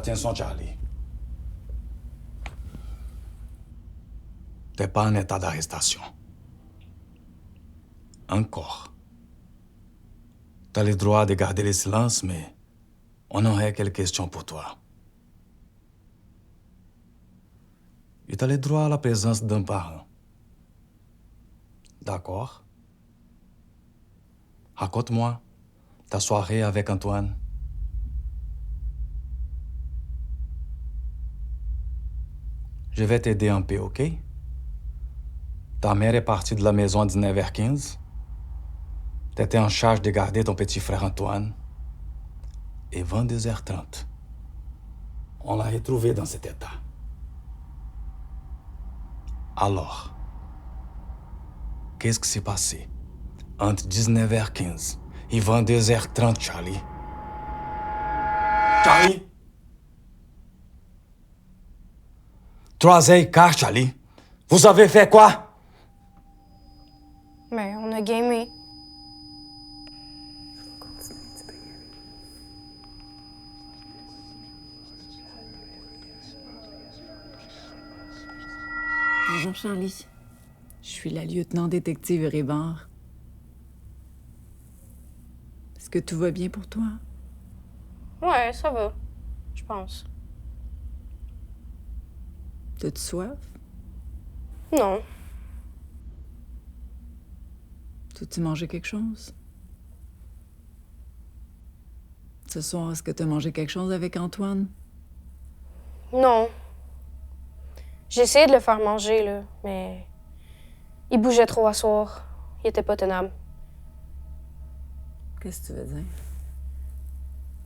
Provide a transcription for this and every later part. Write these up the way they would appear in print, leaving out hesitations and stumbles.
attention, Charlie. T'es pas en état d'arrestation. Encore. T'as le droit de garder le silence, mais on aurait quelques questions pour toi. Et t'as le droit à la présence d'un parent. D'accord? Raconte-moi ta soirée avec Antoine. Je vais t'aider un peu, ok? Ta mère est partie de la maison à 19h15. T'étais en charge de garder ton petit frère Antoine. Et 22h30, on l'a retrouvé dans cet état. Alors, qu'est-ce qui s'est passé entre 19h15 et 22h30, Charlie? Charlie? 3h15, Charlie. Vous avez fait quoi? Mais on a gamé. Bonjour Charlie. Je suis la lieutenant-détective Rébard. Est-ce que tout va bien pour toi? Ouais, ça va. Je pense. T'as-tu soif? Non. T'as-tu mangé quelque chose? Ce soir, est-ce que t'as mangé quelque chose avec Antoine? Non. J'ai essayé de le faire manger, là, mais il bougeait trop à soir. Il était pas tenable. Qu'est-ce que tu veux dire?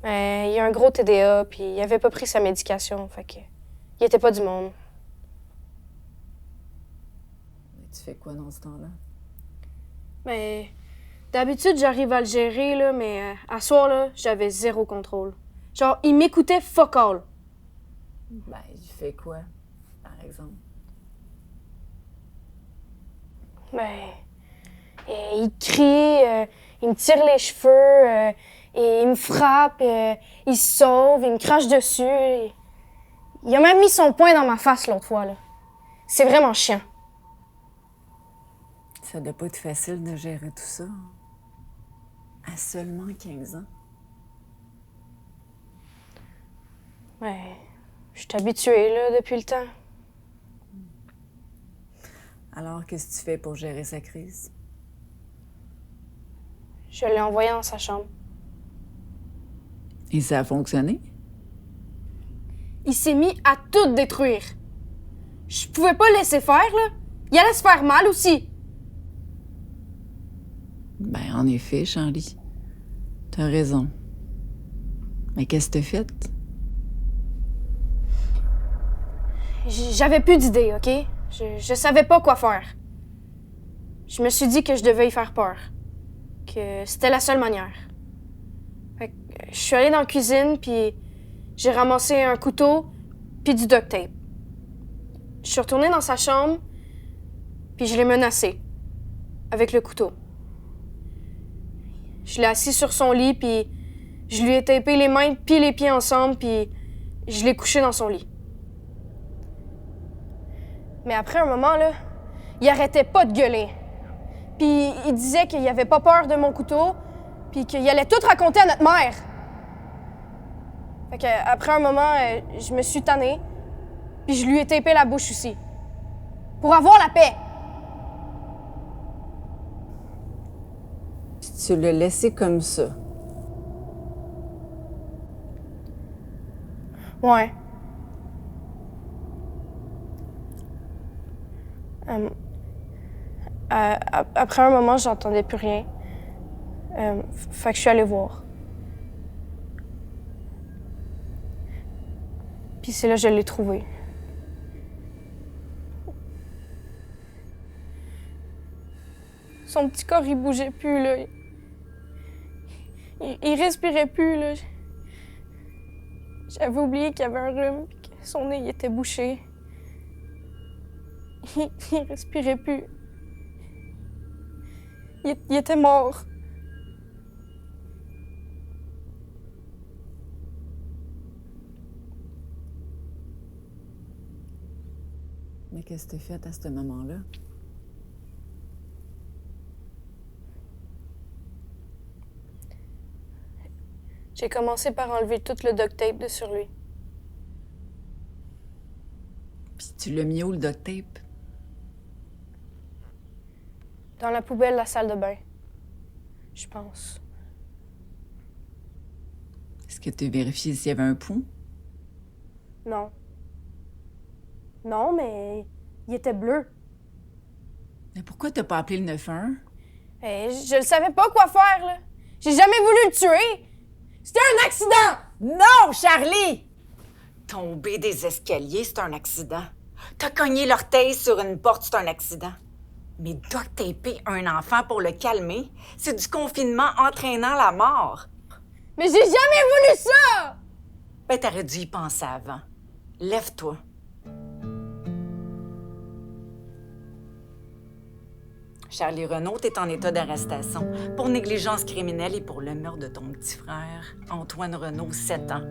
Mais il a un gros TDA, puis il avait pas pris sa médication, fait que il était pas du monde. Mais tu fais quoi dans ce temps-là? Mais d'habitude, j'arrive à le gérer, là, mais à soir, là, j'avais zéro contrôle. Genre, il m'écoutait fuck all. Ben, il fait quoi, par exemple? Ben, il crie, il me tire les cheveux, et il me frappe, il se sauve, il me crache dessus. Il a même mis son poing dans ma face l'autre fois, là. C'est vraiment chiant. Ça doit pas être facile de gérer tout ça. À seulement 15 ans. Ouais, je suis habituée, là, depuis le temps. Alors, qu'est-ce que tu fais pour gérer sa crise? Je l'ai envoyé dans sa chambre. Et ça a fonctionné? Il s'est mis à tout détruire. Je pouvais pas le laisser faire, là. Il allait se faire mal aussi. Ben, en effet, Charlie. T'as raison. Mais qu'est-ce que t'as fait? J'avais plus d'idées, OK? Je savais pas quoi faire. Je me suis dit que je devais y faire peur. Que c'était la seule manière. Fait que je suis allée dans la cuisine, puis j'ai ramassé un couteau, puis du duct tape. Je suis retournée dans sa chambre, puis je l'ai menacé. Avec le couteau. Je l'ai assis sur son lit, puis je lui ai tapé les mains puis les pieds ensemble, puis je l'ai couché dans son lit. Mais après un moment, là, il arrêtait pas de gueuler. Puis il disait qu'il avait pas peur de mon couteau, puis qu'il allait tout raconter à notre mère. Fait que après un moment, je me suis tannée, puis je lui ai tapé la bouche aussi. Pour avoir la paix. Puis tu l'as laissé comme ça. Ouais. Après un moment, j'entendais plus rien. Fait que je suis allée voir. Puis c'est là que je l'ai trouvé. Son petit corps, il bougeait plus, là. Il respirait plus, là. J'avais oublié qu'il y avait un rhume, puis que son nez, il était bouché. Il respirait plus. Il était mort. qu'est-ce que t'as fait à ce moment-là? J'ai commencé par enlever tout le duct tape de sur lui. Puis tu l'as mis où, le duct tape? Dans la poubelle de la salle de bain. Je pense. Est-ce que tu as vérifié s'il y avait un pouls? Non. Non, mais il était bleu. Mais pourquoi t'as pas appelé le 911? Je le savais pas quoi faire, là. J'ai jamais voulu le tuer. C'était un accident! Non, Charlie! Tomber des escaliers, c'est un accident. T'as cogné l'orteil sur une porte, c'est un accident. Mais duct taper un enfant pour le calmer, c'est du confinement entraînant la mort. Mais j'ai jamais voulu ça! Ben, t'aurais dû y penser avant. Lève-toi. Charlie Renaud, t'es en état d'arrestation pour négligence criminelle et pour le meurtre de ton petit frère, Antoine Renaud, 7 ans.